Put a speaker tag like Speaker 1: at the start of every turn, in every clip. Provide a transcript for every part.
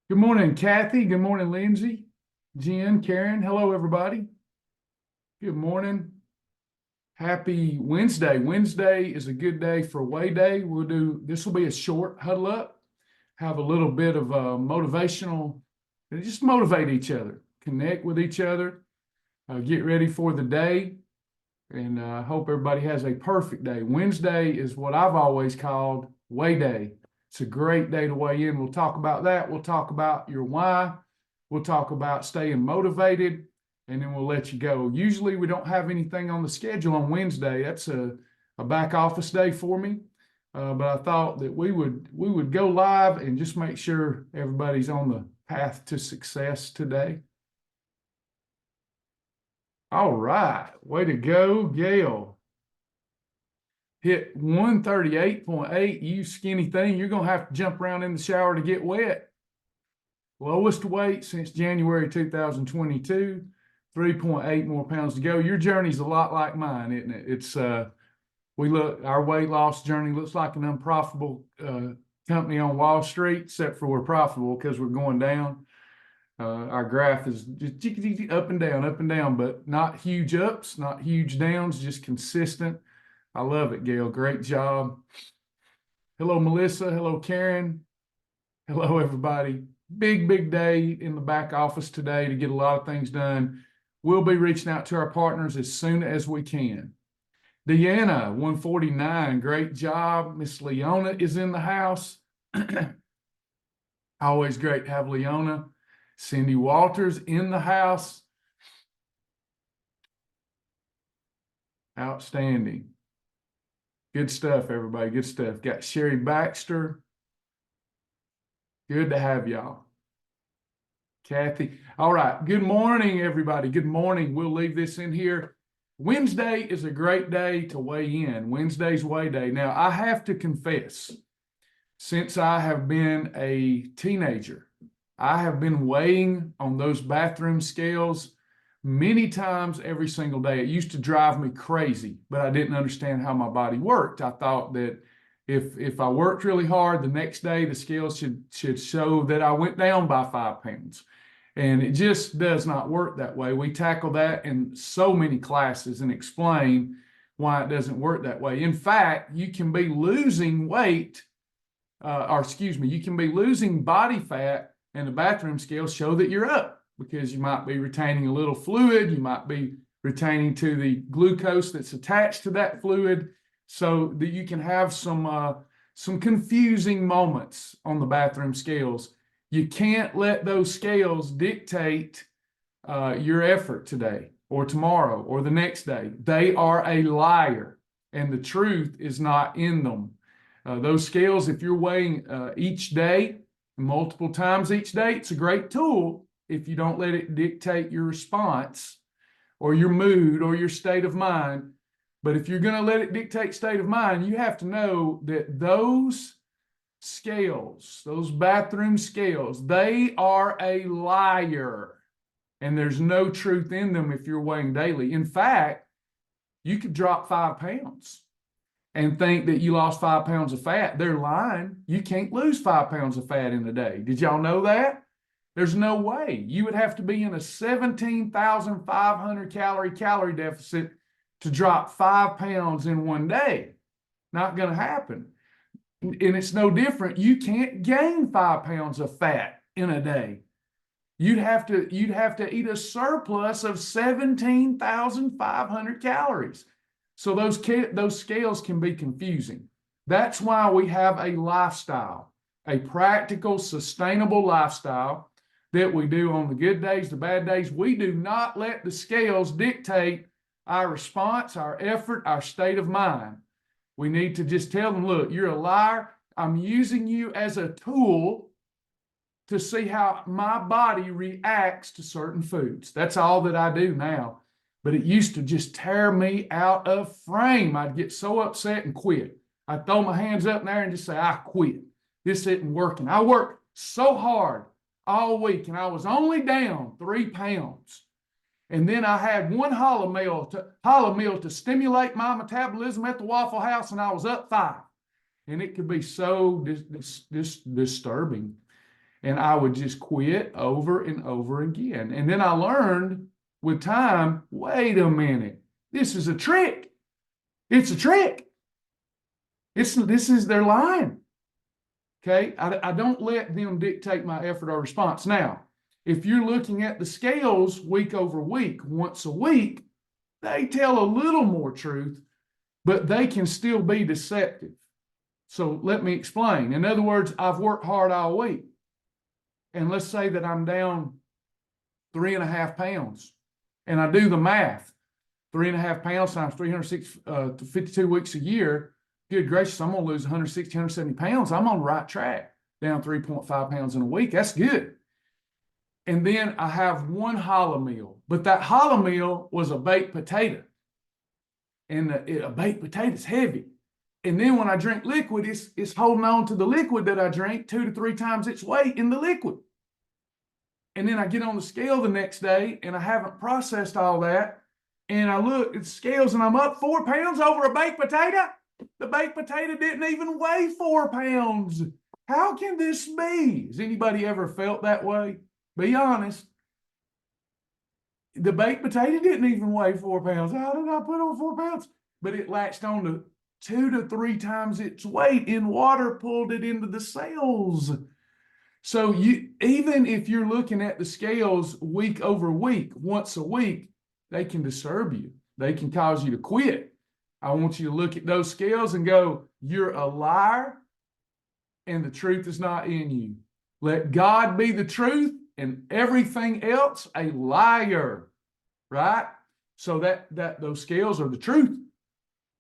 Speaker 1: Good morning, Kathy. Good morning, Lindsay, Jen, Karen. Hello, everybody. Good morning. Happy Wednesday. Wednesday is a good day for Way Day. This will be a short huddle up, have a little bit of motivational, just motivate each other, connect with each other, get ready for the day, and hope everybody has a perfect day. Wednesday is what I've always called Way Day. It's a great day to weigh in. We'll talk about that. We'll talk about your why. We'll talk about staying motivated, and then we'll let you go. Usually we don't have anything on the schedule on Wednesday. That's a back office day for me. But I thought that we would go live and just make sure everybody's on the path to success today. All right. Way to go, Gail. Hit 138.8, you skinny thing. You're going to have to jump around in the shower to get wet. Lowest weight since January 2022, 3.8 more pounds to go. Your journey's a lot like mine, isn't it? It's our weight loss journey looks like an unprofitable company on Wall Street, except for we're profitable because we're going down. Our graph is just up and down, but not huge ups, not huge downs, just consistent. I love it, Gail. Great job. Hello, Melissa. Hello, Karen. Hello, everybody. Big day in the back office today to get a lot of things done. We'll be reaching out to our partners as soon as we can. Deanna, 149. Great job. Miss Leona is in the house. Always great to have Leona. Cindy Walters in the house. Outstanding. Good stuff, everybody. Good stuff. Got Sherry Baxter. Good to have y'all. Kathy. All right. Good morning, everybody. Good morning. We'll leave this in here. Wednesday is a great day to weigh in. Wednesday's Weigh Day. Now, I have to confess, since I have been a teenager, I have been weighing on those bathroom scales many times every single day. It used to drive me crazy, but I didn't understand how my body worked. I thought that if I worked really hard, the next day the scales should show that I went down by 5 pounds. And it just does not work that way. We tackle that in so many classes and explain why it doesn't work that way. In fact, you can be losing weight, you can be losing body fat, and the bathroom scales show that you're up, because you might be retaining a little fluid, you might be retaining to the glucose that's attached to that fluid, so that you can have some confusing moments on the bathroom scales. You can't let those scales dictate your effort today or tomorrow or the next day. They are a liar, and the truth is not in them. Those scales, if you're weighing each day, multiple times each day, it's a great tool if you don't let it dictate your response or your mood or your state of mind. But if you're going to let it dictate state of mind, you have to know that those scales, those bathroom scales, they are a liar, and there's no truth in them if you're weighing daily. In fact, you could drop 5 pounds and think that you lost 5 pounds of fat. They're lying. You can't lose 5 pounds of fat in a day. Did y'all know that? There's no way. You would have to be in a 17,500 calorie deficit to drop 5 pounds in one day. Not going to happen. And it's no different. You can't gain 5 pounds of fat in a day. You'd have to eat a surplus of 17,500 calories. So those scales can be confusing. That's why we have a lifestyle, a practical, sustainable lifestyle that we do on the good days, the bad days. We do not let the scales dictate our response, our effort, our state of mind. We need to just tell them, look, you're a liar. I'm using you as a tool to see how my body reacts to certain foods. That's all that I do now. But it used to just tear me out of frame. I'd get so upset and quit. I'd throw my hands up in there and just say, I quit. This isn't working. I worked so hard all week, and I was only down 3 pounds. And then I had one hollow meal to stimulate my metabolism at the Waffle House, and I was up 5. And it could be so disturbing. And I would just quit over and over again. And then I learned with time, wait a minute, this is a trick. It's a trick. This is their line. Okay, I don't let them dictate my effort or response. Now, if you're looking at the scales week over week, once a week, they tell a little more truth, but they can still be deceptive. So let me explain. In other words, I've worked hard all week. And let's say that I'm down 3.5 pounds. And I do the math. 3.5 pounds times 352 weeks a year. Good gracious, I'm going to lose 160, 170 pounds. I'm on the right track, down 3.5 pounds in a week. That's good. And then I have one hollow meal, but that hollow meal was a baked potato. And a baked potato is heavy. And then when I drink liquid, it's holding on to the liquid that I drink 2 to 3 times its weight in the liquid. And then I get on the scale the next day and I haven't processed all that. And I look at the scales and I'm up 4 pounds over a baked potato. The baked potato didn't even weigh 4 pounds. How can this be? Has anybody ever felt that way? Be honest. The baked potato didn't even weigh 4 pounds. How did I put on 4 pounds? But it latched on to 2 to 3 times its weight in water, pulled it into the cells. So even if you're looking at the scales week over week, once a week, they can disturb you. They can cause you to quit. I want you to look at those scales and go, you're a liar and the truth is not in you. Let God be the truth and everything else a liar, right? So that those scales are the truth.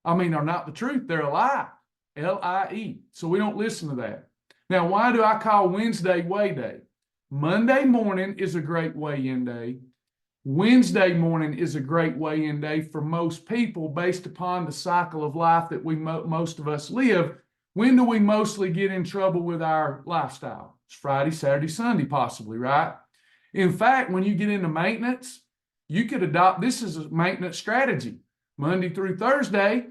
Speaker 1: I mean, are not the truth. They're a lie, L-I-E. So we don't listen to that. Now, why do I call Wednesday weigh day? Monday morning is a great weigh-in day. Wednesday morning is a great weigh-in day for most people based upon the cycle of life that most of us live. When do we mostly get in trouble with our lifestyle? It's Friday, Saturday, Sunday, possibly, right? In fact, when you get into maintenance, you could adopt this as a maintenance strategy. Monday through Thursday,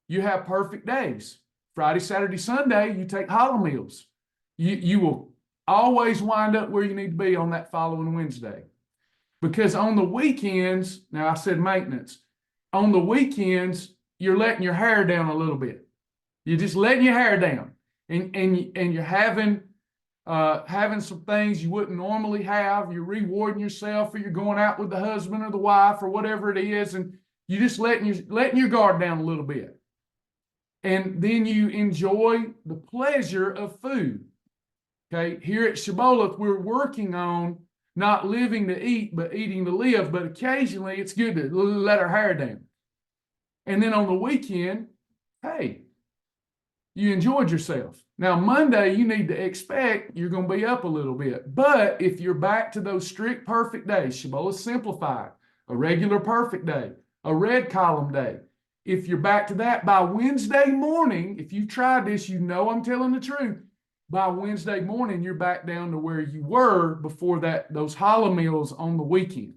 Speaker 1: you have perfect days. Friday, Saturday, Sunday, you take hollow meals. You will always wind up where you need to be on that following Wednesday. Because on the weekends, now I said maintenance, on the weekends, you're letting your hair down a little bit. You're just letting your hair down. And you're having some things you wouldn't normally have. You're rewarding yourself, or you're going out with the husband or the wife or whatever it is, and you're just letting your guard down a little bit. And then you enjoy the pleasure of food. Okay, here at Shibboleth, we're working on not living to eat, but eating to live. But occasionally it's good to let our hair down. And then on the weekend, hey, you enjoyed yourself. Now, Monday, you need to expect you're going to be up a little bit. But if you're back to those strict perfect days, Shibboleth simplified, a regular perfect day, a red column day, if you're back to that by Wednesday morning, if you've tried this, you know I'm telling the truth. By Wednesday morning, you're back down to where you were before those hollow meals on the weekend.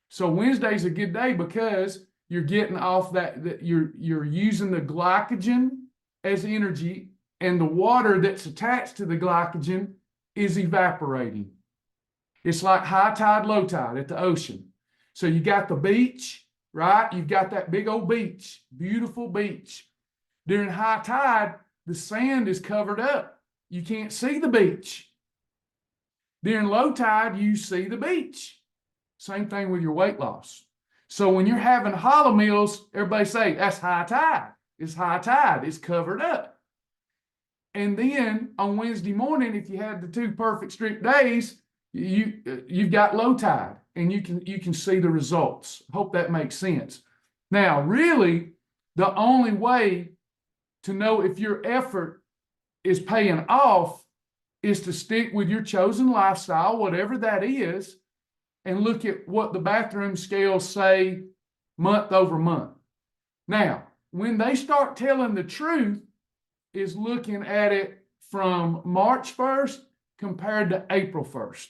Speaker 1: So Wednesday's a good day because you're getting off that you're using the glycogen as energy, and the water that's attached to the glycogen is evaporating. It's like high tide, low tide at the ocean. So you got the beach, right? You've got that big old beach, beautiful beach. During high tide, the sand is covered up. You can't see the beach. During low tide, you see the beach. Same thing with your weight loss. So when you're having hollow meals, everybody say, that's high tide. It's high tide. It's covered up. And then on Wednesday morning, if you had the 2 perfect strict days, you've got low tide, and you can see the results. Hope that makes sense. Now, really, the only way to know if your effort is paying off is to stick with your chosen lifestyle, whatever that is, and look at what the bathroom scales say month over month. Now, when they start telling the truth, is looking at it from March 1st compared to April 1st.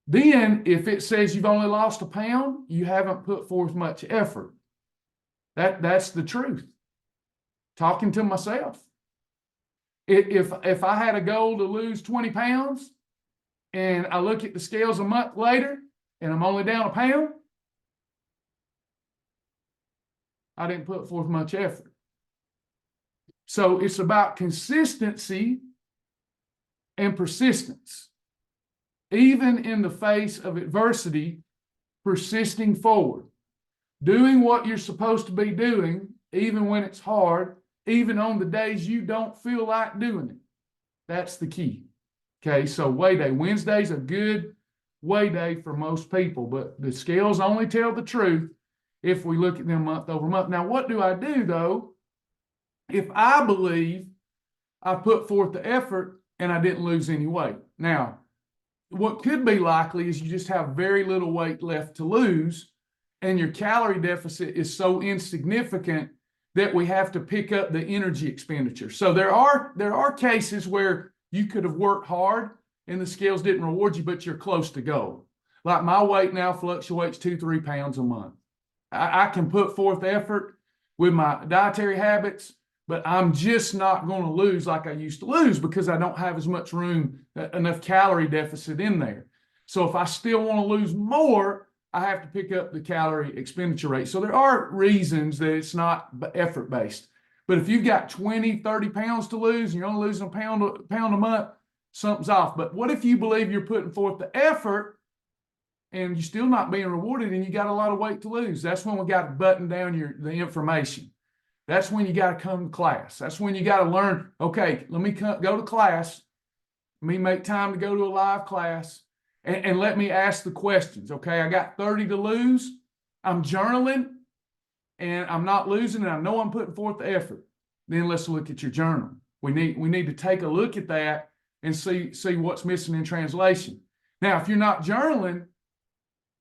Speaker 1: Then, if it says you've only lost a pound, you haven't put forth much effort. That's the truth. Talking to myself. If I had a goal to lose 20 pounds and I look at the scales a month later and I'm only down a pound, I didn't put forth much effort. So it's about consistency and persistence. Even in the face of adversity, persisting forward, doing what you're supposed to be doing, even when it's hard, even on the days you don't feel like doing it. That's the key. Okay, so weigh day. Wednesday's a good weigh day for most people, but the scales only tell the truth if we look at them month over month. Now, what do I do, though, if I believe I put forth the effort and I didn't lose any weight? Now, what could be likely is you just have very little weight left to lose, and your calorie deficit is so insignificant that we have to pick up the energy expenditure. So there are cases where you could have worked hard and the scales didn't reward you, but you're close to goal. Like my weight now fluctuates 2-3 pounds a month. I can put forth effort with my dietary habits, but I'm just not going to lose like I used to lose because I don't have as much room, enough calorie deficit in there. So if I still want to lose more, I have to pick up the calorie expenditure rate. So there are reasons that it's not effort-based. But if you've got 20, 30 pounds to lose and you're only losing a pound a month, something's off. But what if you believe you're putting forth the effort and you're still not being rewarded and you got a lot of weight to lose? That's when we got to button down the information. That's when you got to come to class. That's when you got to learn, okay, let me go to class. Let me make time to go to a live class. And let me ask the questions, okay? I got 30 to lose. I'm journaling, and I'm not losing, and I know I'm putting forth the effort. Then let's look at your journal. We need to take a look at that and see what's missing in translation. Now, if you're not journaling,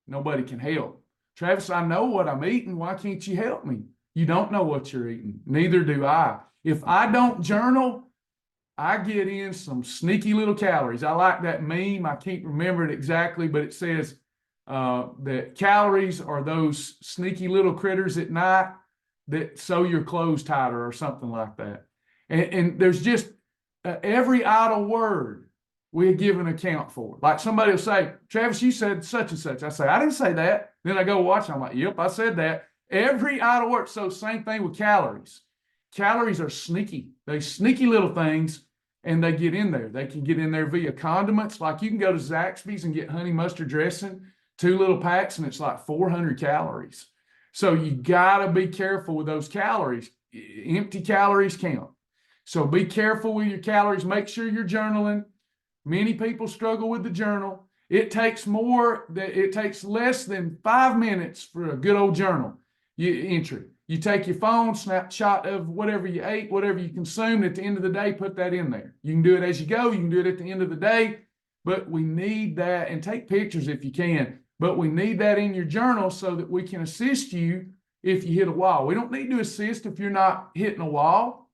Speaker 1: nobody can help. Travis, I know what I'm eating. Why can't you help me? You don't know what you're eating. Neither do I. If I don't journal, I get in some sneaky little calories. I like that meme. I can't remember it exactly, but it says that calories are those sneaky little critters at night that sew your clothes tighter or something like that. And there's just every idle word we give an account for. Like somebody will say, Travis, you said such and such. I say, I didn't say that. Then I go watch. I'm like, yep, I said that. Every idle word. So same thing with calories. Calories are sneaky. They're sneaky little things, and they get in there. They can get in there via condiments. Like you can go to Zaxby's and get honey mustard dressing, 2 little packs, and it's like 400 calories. So you got to be careful with those calories. Empty calories count. So be careful with your calories. Make sure you're journaling. Many people struggle with the journal. It takes less than 5 minutes for a good old journal entry. You take your phone, snapshot of whatever you ate, whatever you consumed. At the end of the day, put that in there. You can do it as you go. You can do it at the end of the day. But we need that, and take pictures if you can. But we need that in your journal so that we can assist you if you hit a wall. We don't need to assist if you're not hitting a wall.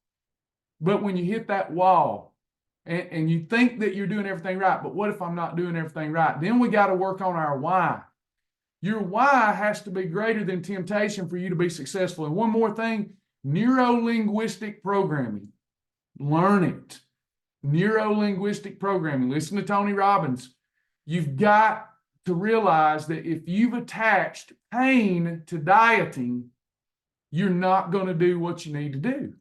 Speaker 1: But when you hit that wall and you think that you're doing everything right, but what if I'm not doing everything right? Then we got to work on our why. Your why has to be greater than temptation for you to be successful. And one more thing, neuro-linguistic programming. Learn it. Neuro-linguistic programming. Listen to Tony Robbins. You've got to realize that if you've attached pain to dieting, you're not going to do what you need to do.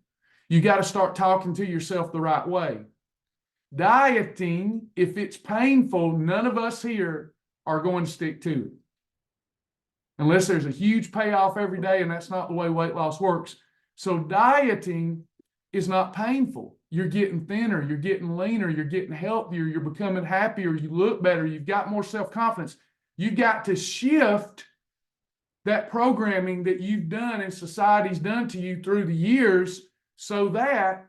Speaker 1: You got to start talking to yourself the right way. Dieting, if it's painful, none of us here are going to stick to it. Unless there's a huge payoff every day, and that's not the way weight loss works. So dieting is not painful. You're getting thinner, you're getting leaner, you're getting healthier, you're becoming happier, you look better, you've got more self-confidence. You've got to shift that programming that you've done and society's done to you through the years so that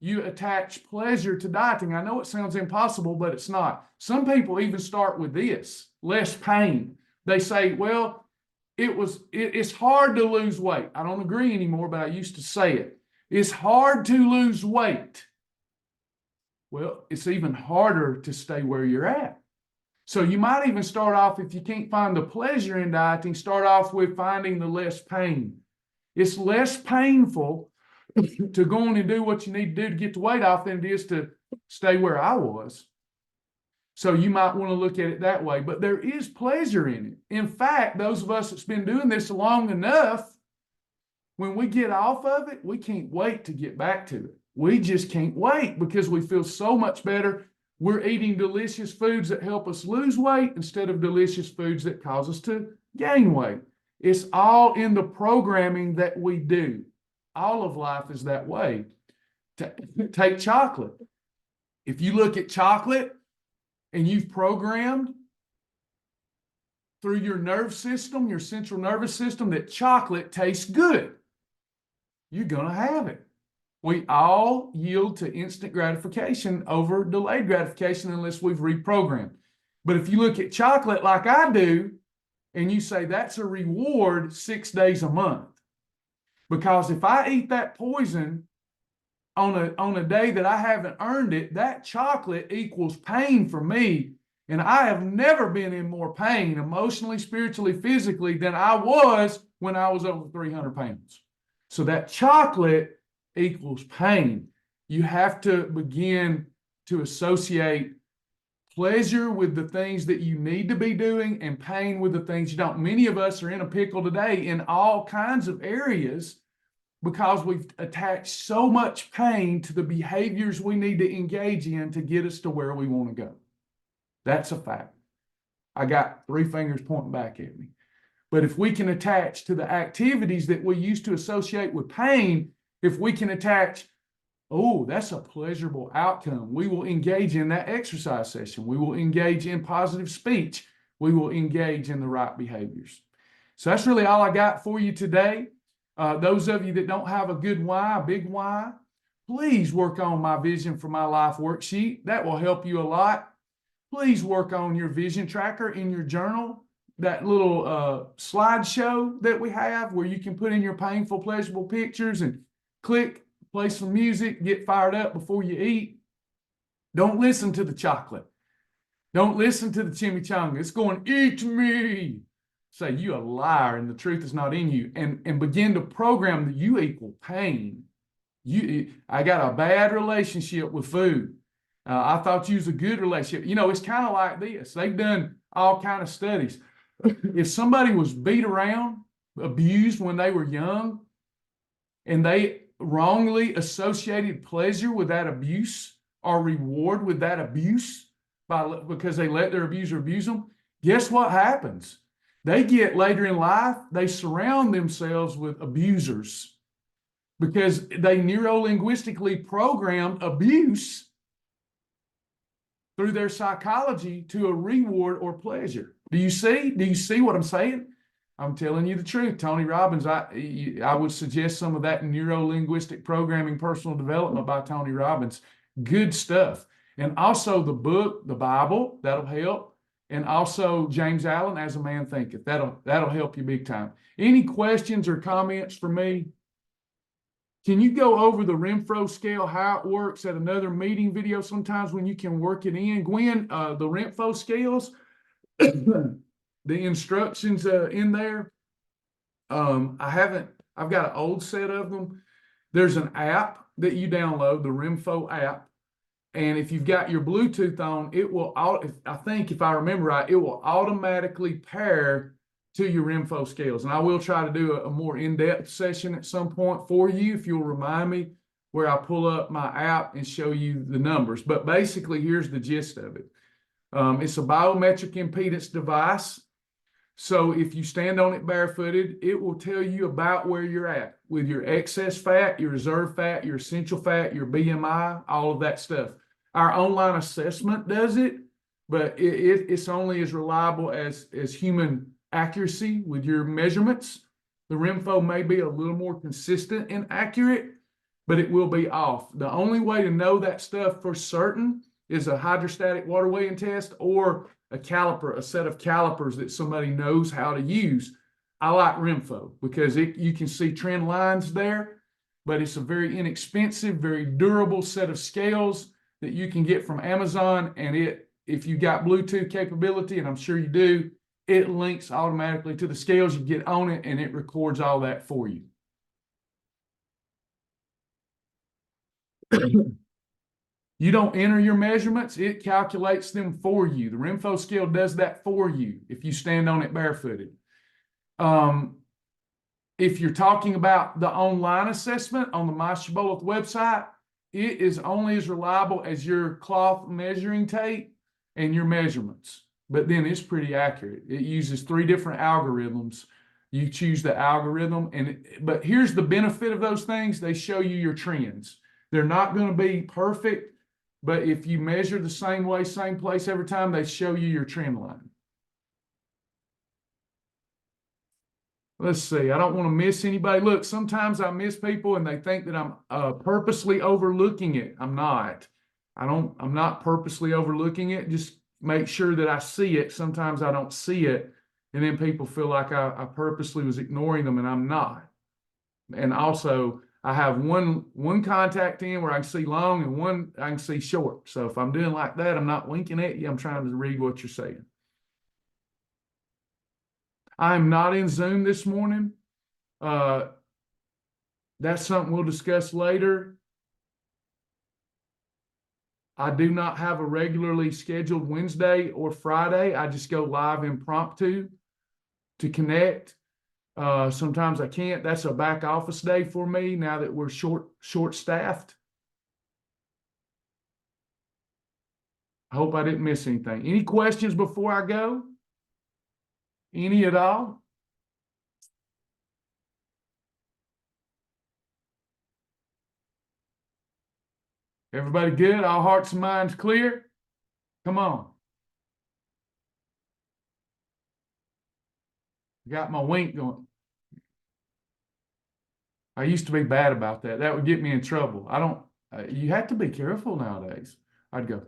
Speaker 1: you attach pleasure to dieting. I know it sounds impossible, but it's not. Some people even start with this, less pain. They say, well, it's hard to lose weight. I don't agree anymore, but I used to say it. It's hard to lose weight. Well, it's even harder to stay where you're at. So you might even start off, if you can't find the pleasure in dieting, start off with finding the less pain. It's less painful to go on and do what you need to do to get the weight off than it is to stay where I was. So you might want to look at it that way, but there is pleasure in it. In fact, those of us that's been doing this long enough, when we get off of it, we can't wait to get back to it. We just can't wait because we feel so much better. We're eating delicious foods that help us lose weight instead of delicious foods that cause us to gain weight. It's all in the programming that we do. All of life is that way. Take chocolate. If you look at chocolate and you've programmed through your nerve system, your central nervous system, that chocolate tastes good, you're going to have it. We all yield to instant gratification over delayed gratification unless we've reprogrammed. But if you look at chocolate like I do, and you say that's a reward 6 days a month, because if I eat that poison on a day that I haven't earned it, that chocolate equals pain for me. And I have never been in more pain emotionally, spiritually, physically than I was when I was over 300 pounds. So that chocolate equals pain. You have to begin to associate pleasure with the things that you need to be doing and pain with the things you don't. Many of us are in a pickle today in all kinds of areas because we've attached so much pain to the behaviors we need to engage in to get us to where we want to go. That's a fact. I got 3 fingers pointing back at me. But if we can attach to the activities that we used to associate with pain, if we can attach, oh, that's a pleasurable outcome, we will engage in that exercise session. We will engage in positive speech. We will engage in the right behaviors. So that's really all I got for you today. Those of you that don't have a good why, a big why, please work on my Vision for My Life worksheet. That will help you a lot. Please work on your vision tracker in your journal, that little slideshow that we have where you can put in your painful, pleasurable pictures and click, play some music, get fired up before you eat. Don't listen to the chocolate. Don't listen to the chimichanga. It's going, eat me. Say, you a liar and the truth is not in you. And begin to program that you equal pain. I got a bad relationship with food. I thought you was a good relationship. You know, it's kind of like this. They've done all kind of studies. If somebody was beat around, abused when they were young, and they wrongly associated pleasure with that abuse or reward with that abuse because they let their abuser abuse them, guess what happens? They get later in life, they surround themselves with abusers because they neuro-linguistically programmed abuse through their psychology to a reward or pleasure. Do you see? Do you see what I'm saying? I'm telling you the truth. Tony Robbins, I would suggest some of that neuro-linguistic programming, personal development by Tony Robbins. Good stuff. And also the book, the Bible, that'll help. And also James Allen, As a Man Thinketh. That'll help you big time. Any questions or comments for me? Can you go over the Renfro scale, how it works at another meeting video sometimes when you can work it in? Gwen, the Renfro scales, the instructions in there. I've got an old set of them. There's an app that you download, the Renfro app. And if you've got your Bluetooth on, it will, I think if I remember right, it will automatically pair to your Renfro scales. And I will try to do a more in-depth session at some point for you, if you'll remind me, where I pull up my app and show you the numbers. But basically, here's the gist of it. It's a biometric impedance device. So if you stand on it barefooted, it will tell you about where you're at with your excess fat, your reserve fat, your essential fat, your BMI, all of that stuff. Our online assessment does it, but it's only as reliable as human accuracy with your measurements. The Renfro may be a little more consistent and accurate, but it will be off. The only way to know that stuff for certain is a hydrostatic water weighing test or a caliper, a set of calipers that somebody knows how to use. I like Renfro because you can see trend lines there, but it's a very inexpensive, very durable set of scales that you can get from Amazon. And if you got Bluetooth capability, and I'm sure you do, it links automatically to the scales. You get on it and it records all that for you. You don't enter your measurements, it calculates them for you. The Renfo scale does that for you if you stand on it barefooted. If you're talking about the online assessment on the My Shibboleth website, it is only as reliable as your cloth measuring tape and your measurements. But then it's pretty accurate. It uses 3 different algorithms. You choose the algorithm, but here's the benefit of those things. They show you your trends. They're not going to be perfect, but if you measure the same way, same place every time, they show you your trend line. Let's see. I don't want to miss anybody. Look, sometimes I miss people and they think that I'm purposely overlooking it. I'm not. I'm not purposely overlooking it. Just make sure that I see it. Sometimes I don't see it. And then people feel like I purposely was ignoring them, and I'm not. And also, I have one contact in where I can see long and one I can see short. So if I'm doing like that, I'm not winking at you. I'm trying to read what you're saying. I'm not in Zoom this morning. That's something we'll discuss later. I do not have a regularly scheduled Wednesday or Friday. I just go live impromptu to connect. Sometimes I can't. That's a back office day for me now that we're short staffed. I hope I didn't miss anything. Any questions before I go? Any at all? Everybody good? All hearts and minds clear? Come on. Got my wink going. I used to be bad about that. That would get me in trouble. I don't, you have to be careful nowadays. I'd go,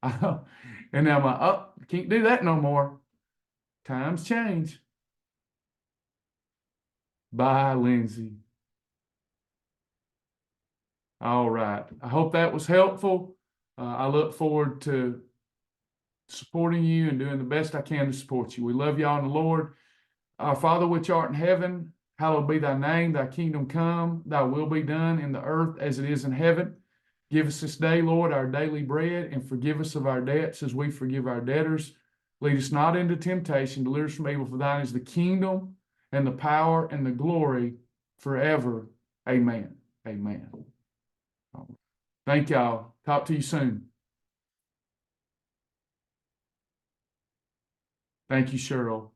Speaker 1: and now I'm like, oh, can't do that no more. Times change. Bye, Lindsay. All right. I hope that was helpful. I look forward to supporting you and doing the best I can to support you. We love y'all in the Lord. Our Father which art in heaven, hallowed be thy name, thy kingdom come, thy will be done in the earth as it is in heaven. Give us this day, Lord, our daily bread, and forgive us of our debts as we forgive our debtors. Lead us not into temptation, deliver us from evil, for thine is the kingdom and the power and the glory forever. Amen. Amen. Thank y'all. Talk to you soon. Thank you, Cheryl.